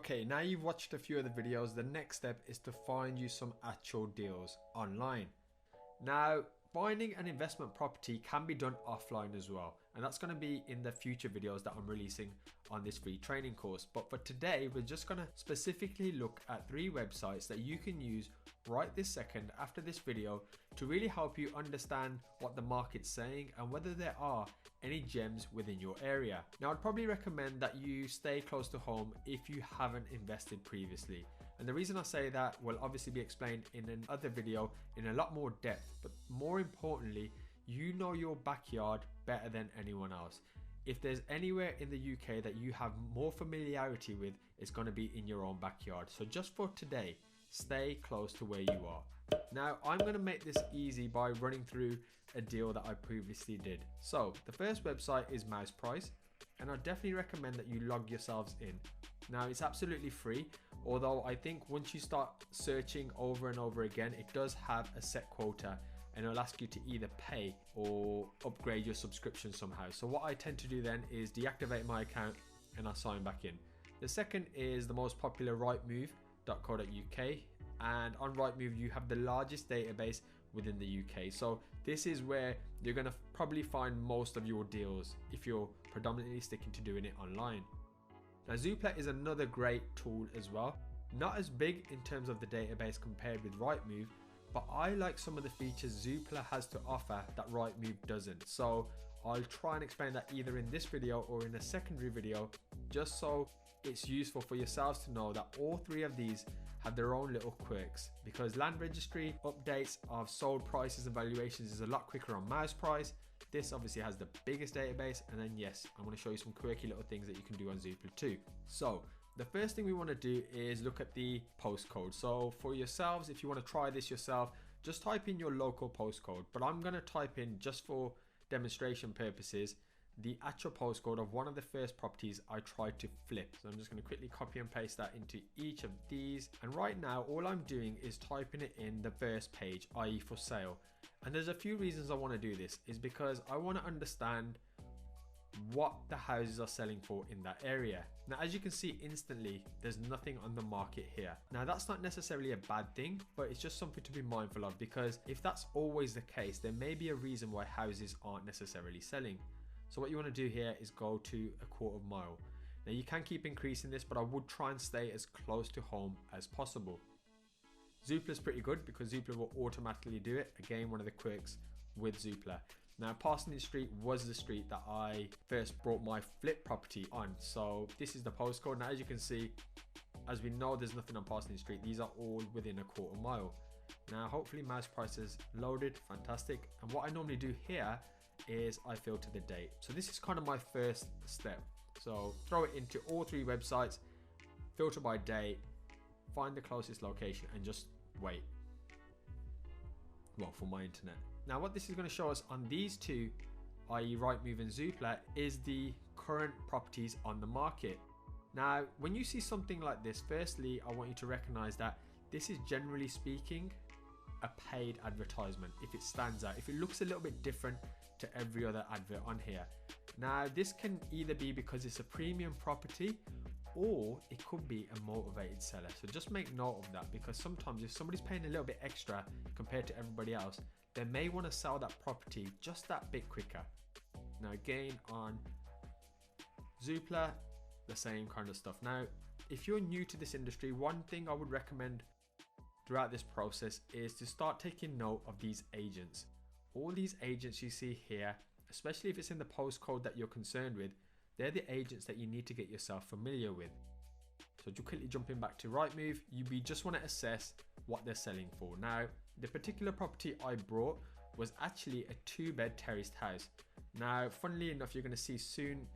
Okay, now you've watched a few of the videos, the next step is to find you some actual deals online. Now, finding an investment property can be done offline as well, and that's going to be in the future videos that I'm releasing on this free training course. But for today, we're just going to specifically look at 3 websites that you can use right this second after this video to really help you understand what the market's saying and whether there are any gems within your area. Now, I'd probably recommend that you stay close to home if you haven't invested previously. And the reason I say that will obviously be explained in another video in a lot more depth, but more importantly, you know your backyard better than anyone else. If there's anywhere in the UK that you have more familiarity with, it's going to be in your own backyard. So just for today, stay close to where you are. Now, I'm going to make this easy by running through a deal that I previously did. So the first website is Mouse Price, and I definitely recommend that you log yourselves in. Now, it's absolutely free, although I think once you start searching over and over again, it does have a set quota and it'll ask you to either pay or upgrade your subscription somehow. So what I tend to do then is deactivate my account and I sign back in. The second is the most popular rightmove.co.uk, and on Rightmove you have the largest database within the UK. So this is where you're going to probably find most of your deals if you're predominantly sticking to doing it online. Now, Zoopla is another great tool as well. Not as big in terms of the database compared with Rightmove, but I like some of the features Zoopla has to offer that Rightmove doesn't. So I'll try and explain that either in this video or in a secondary video, just so it's useful for yourselves to know that all 3 of these have their own little quirks, because land registry updates of sold prices and valuations is a lot quicker on Mouse Price. This obviously has the biggest database, and then yes, I'm going to show you some quirky little things that you can do on Zoopla too. So the first thing we want to do is look at the postcode. So for yourselves, if you want to try this yourself, just type in your local postcode, but I'm going to type in, just for demonstration purposes, the actual postcode of one of the first properties I tried to flip. So I'm just going to quickly copy and paste that into each of these. And right now, all I'm doing is typing it in the first page, i.e. for sale. And there's a few reasons I want to do this, is because I want to understand what the houses are selling for in that area. Now, as you can see instantly, there's nothing on the market here. Now, that's not necessarily a bad thing, but it's just something to be mindful of, because if that's always the case, there may be a reason why houses aren't necessarily selling. So what you want to do here is go to a 1/4 mile. Now, you can keep increasing this, but I would try and stay as close to home as possible. Zoopla is pretty good because Zoopla will automatically do it. Again, one of the quirks with Zoopla. Now, Parsonage Street was the street that I first brought my flip property on. So this is the postcode. Now, as you can see, as we know, there's nothing on Parsonage Street. These are all within a 1/4 mile. Now, hopefully Mouse Price is loaded. Fantastic. And what I normally do here is I filter the date. So this is kind of my first step. So throw it into all 3 websites, filter by date, find the closest location and just wait. Well, for my internet. Now, what this is going to show us on these 2, i.e. Rightmove and Zoopla, is the current properties on the market. Now, when you see something like this, firstly, I want you to recognize that this is, generally speaking, a paid advertisement. If it stands out, if it looks a little bit different to every other advert on here. Now, this can either be because it's a premium property, or it could be a motivated seller. So just make note of that, because sometimes if somebody's paying a little bit extra compared to everybody else, they may want to sell that property just that bit quicker. Now, again, on Zoopla, the same kind of stuff. Now, if you're new to this industry, one thing I would recommend throughout this process is to start taking note of these agents. All these agents you see here, especially if it's in the postcode that you're concerned with, they're the agents that you need to get yourself familiar with. So to quickly jumping back to Rightmove, we just want to assess what they're selling for. Now, the particular property I brought was actually a 2-bed terraced house. Now, funnily enough, you're going to see soon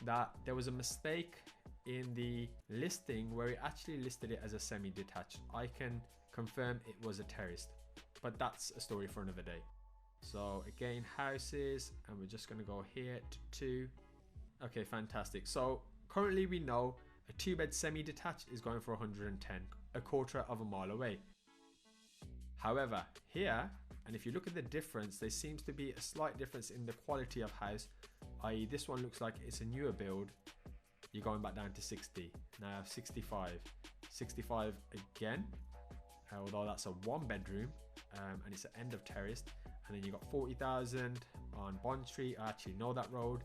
that there was a mistake in the listing where it actually listed it as a semi-detached. I can confirm it was a terraced, but that's a story for another day. So again, houses, and we're just going to go here to 2. Okay, fantastic. So currently we know a 2-bed semi-detached is going for 110, a 1/4 mile away. However, here, and if you look at the difference, there seems to be a slight difference in the quality of house, i.e. this one looks like it's a newer build, you're going back down to 60. Now 65 again, although that's a 1-bedroom and it's an end of terrace. And then you got 40,000 on Bond Street. I actually know that road,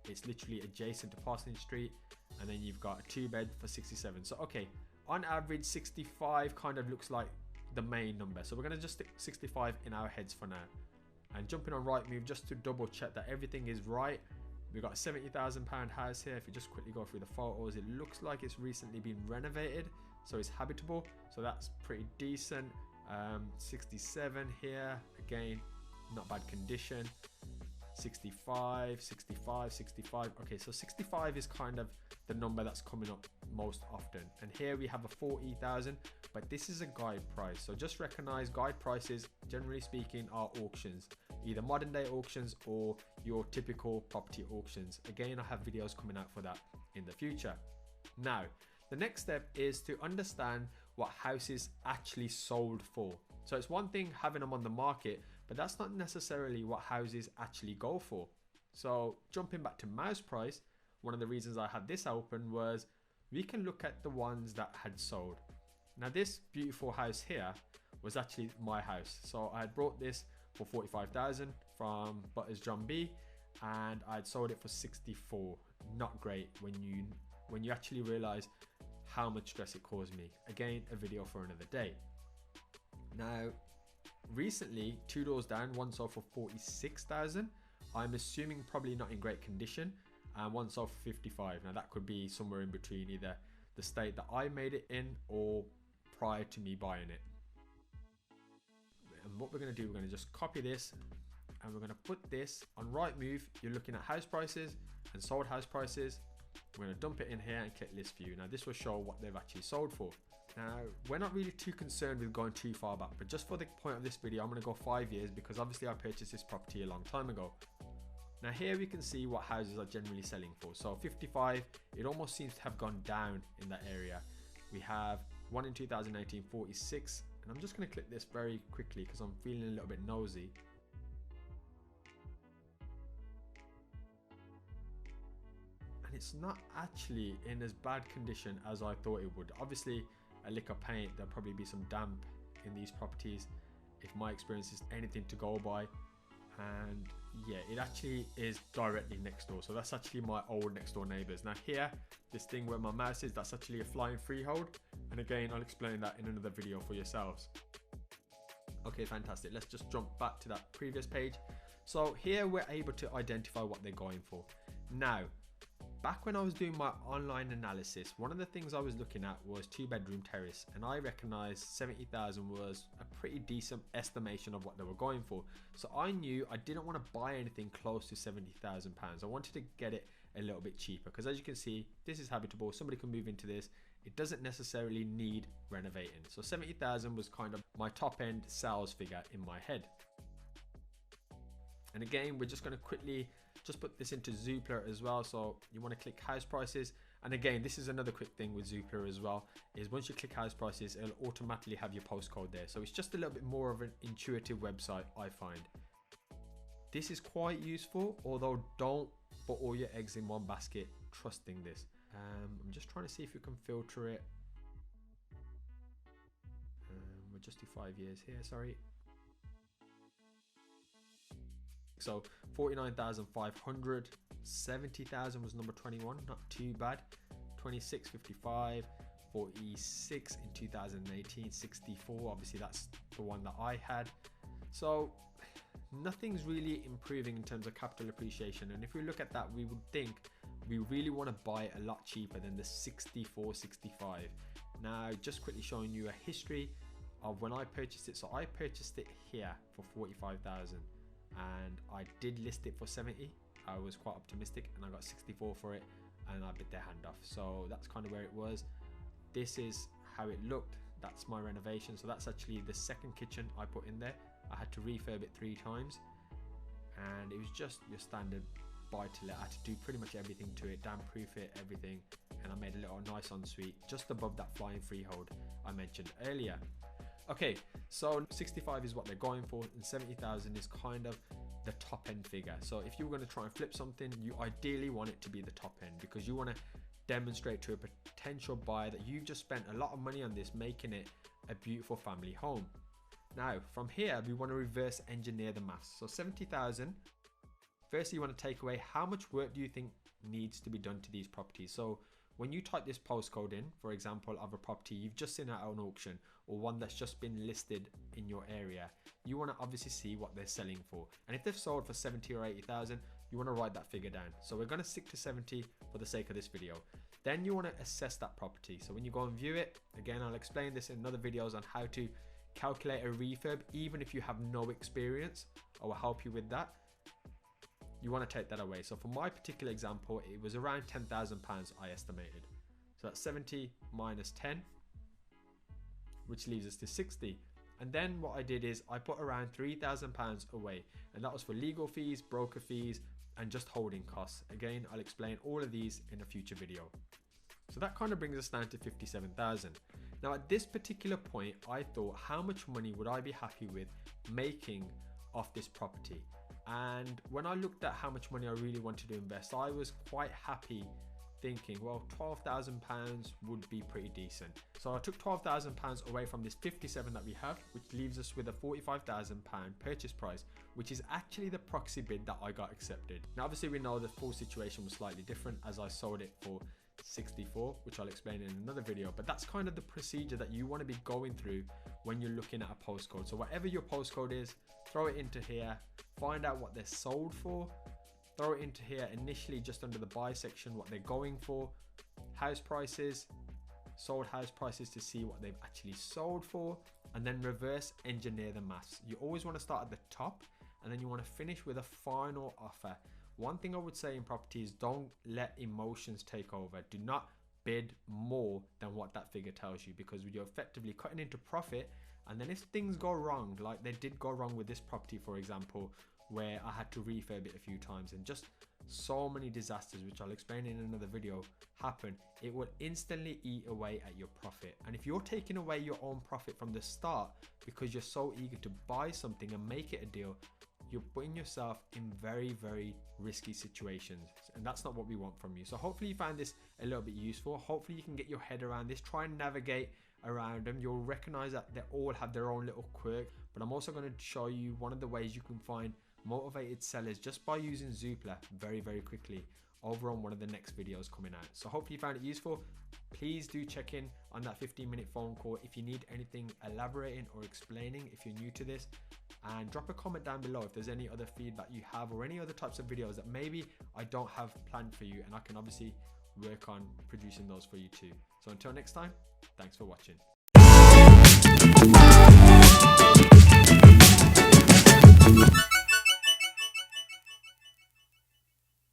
it's literally adjacent to Parsonage Street. And then you've got a 2-bed for 67. So okay, on average 65 kind of looks like the main number, so we're going to just stick 65 in our heads for now. And jumping on Rightmove just to double check that everything is right, we've got a £70,000 house here. If you just quickly go through the photos, it looks like it's recently been renovated, so it's habitable, so that's pretty decent. 67 here, again, not bad condition. 65. Okay, so 65 is kind of the number that's coming up most often. And here we have a 40,000, but this is a guide price, so just recognize guide prices, generally speaking, are auctions, either modern day auctions or your typical property auctions. Again, I have videos coming out for that in the future. Now the next step is to understand what houses actually sold for. So it's one thing having them on the market, but that's not necessarily what houses actually go for. So jumping back to mouse price, one of the reasons I had this open was we can look at the ones that had sold. Now this beautiful house here was actually my house. So I had brought this for 45,000 from Butters John B, and I'd sold it for 64. Not great when you actually realize how much stress it caused me. Again, a video for another day. Now recently, 2 doors down, one sold for 46,000. I'm assuming probably not in great condition, and one sold for 55. Now that could be somewhere in between, either the state that I made it in or prior to me buying it. And what we're going to do, we're going to just copy this and we're going to put this on Rightmove. You're looking at house prices and sold house prices. We're going to dump it in here and click list view. Now this will show what they've actually sold for. Now we're not really too concerned with going too far back, but just for the point of this video, I'm going to go 5 years because obviously I purchased this property a long time ago. Now here we can see what houses are generally selling for. So 55, it almost seems to have gone down in that area. We have one in 2018, 46, and I'm just going to click this very quickly because I'm feeling a little bit nosy. And it's not actually in as bad condition as I thought it would. Obviously a lick of paint, there'll probably be some damp in these properties if my experience is anything to go by. And yeah, it actually is directly next door, so that's actually my old next door neighbors. Now here, this thing where my mouse is, that's actually a flying freehold, and again I'll explain that in another video for yourselves. Okay, fantastic. Let's just jump back to that previous page. So here we're able to identify what they're going for. Now back when I was doing my online analysis, one of the things I was looking at was 2-bedroom terrace, and I recognized 70,000 was a pretty decent estimation of what they were going for. So I knew I didn't want to buy anything close to £70,000. I wanted to get it a little bit cheaper because, as you can see, this is habitable. Somebody can move into this. It doesn't necessarily need renovating. So 70,000 was kind of my top end sales figure in my head. And again, we're just going to quickly just put this into Zoopla as well. So you want to click house prices, and again, this is another quick thing with Zoopla as well, is once you click house prices, it'll automatically have your postcode there. So it's just a little bit more of an intuitive website, I find. This is quite useful, although don't put all your eggs in one basket trusting this. I'm just trying to see if you can filter it. We'll just do 5 years here, sorry. So 49,500, 70,000 was number 21, not too bad. 26, 55, 46 in 2018, 64, obviously that's the one that I had. So nothing's really improving in terms of capital appreciation, and if we look at that, we would think we really want to buy a lot cheaper than the 64, 65. Now just quickly showing you a history of when I purchased it. So I purchased it here for 45,000 and I did list it for 70. I was quite optimistic and I got 64 for it, and I bit their hand off. So that's kind of where it was. This is how it looked. That's my renovation. So that's actually the second kitchen I put in there. I had to refurb it 3 times, and it was just your standard buy to let. I had to do pretty much everything to it, damp proof it, everything, and I made a little nice ensuite just above that flying freehold I mentioned earlier. Okay, so 65 is what they're going for, and 70,000 is kind of the top end figure. So if you were going to try and flip something, you ideally want it to be the top end, because you want to demonstrate to a potential buyer that you've just spent a lot of money on this, making it a beautiful family home. Now from here we want to reverse engineer the maths. So 70,000, firstly you want to take away how much work do you think needs to be done to these properties. So when you type this postcode in, for example, of a property you've just seen at an auction or one that's just been listed in your area, you want to obviously see what they're selling for. And if they've sold for 70 or 80,000, you want to write that figure down. So we're going to stick to 70 for the sake of this video. Then you want to assess that property. So when you go and view it, again, I'll explain this in other videos on how to calculate a refurb, even if you have no experience. I will help you with that. You want to take that away. So for my particular example, it was around £10,000 I estimated. So that's 70 minus 10, which leaves us to 60. And then what I did is I put around £3,000 away, and that was for legal fees, broker fees, and just holding costs. Again, I'll explain all of these in a future video. So that kind of brings us down to 57,000. Now at this particular point, I thought, how much money would I be happy with making off this property? And when I looked at how much money I really wanted to invest, I was quite happy thinking, well, £12,000 would be pretty decent. So I took £12,000 away from this 57 that we have, which leaves us with a £45,000 purchase price, which is actually the proxy bid that I got accepted. Now obviously we know the full situation was slightly different, as I sold it for 64, which I'll explain in another video, but that's kind of the procedure that you want to be going through when you're looking at a postcode. So whatever your postcode is, throw it into here, find out what they're sold for, throw it into here initially just under the buy section, what they're going for, house prices, sold house prices to see what they've actually sold for, and then reverse engineer the maths. You always want to start at the top and then you want to finish with a final offer. One thing I would say in property is don't let emotions take over. Do not bid more than what that figure tells you, because you're effectively cutting into profit. And then if things go wrong, like they did go wrong with this property, for example, where I had to refurb it a few times and just so many disasters, which I'll explain in another video, happen, it will instantly eat away at your profit. And if you're taking away your own profit from the start because you're so eager to buy something and make it a deal, you're putting yourself in very, very risky situations, and that's not what we want from you. So hopefully you find this a little bit useful. Hopefully you can get your head around this, try and navigate around them. You'll recognize that they all have their own little quirk, but I'm also going to show you one of the ways you can find motivated sellers just by using Zoopla very, very quickly over on one of the next videos coming out. So hopefully you found it useful. Please do check in on that 15-minute phone call if you need anything elaborating or explaining, if you're new to this, and drop a comment down below if there's any other feedback you have or any other types of videos that maybe I don't have planned for you, and I can obviously work on producing those for you too. So until next time, thanks for watching.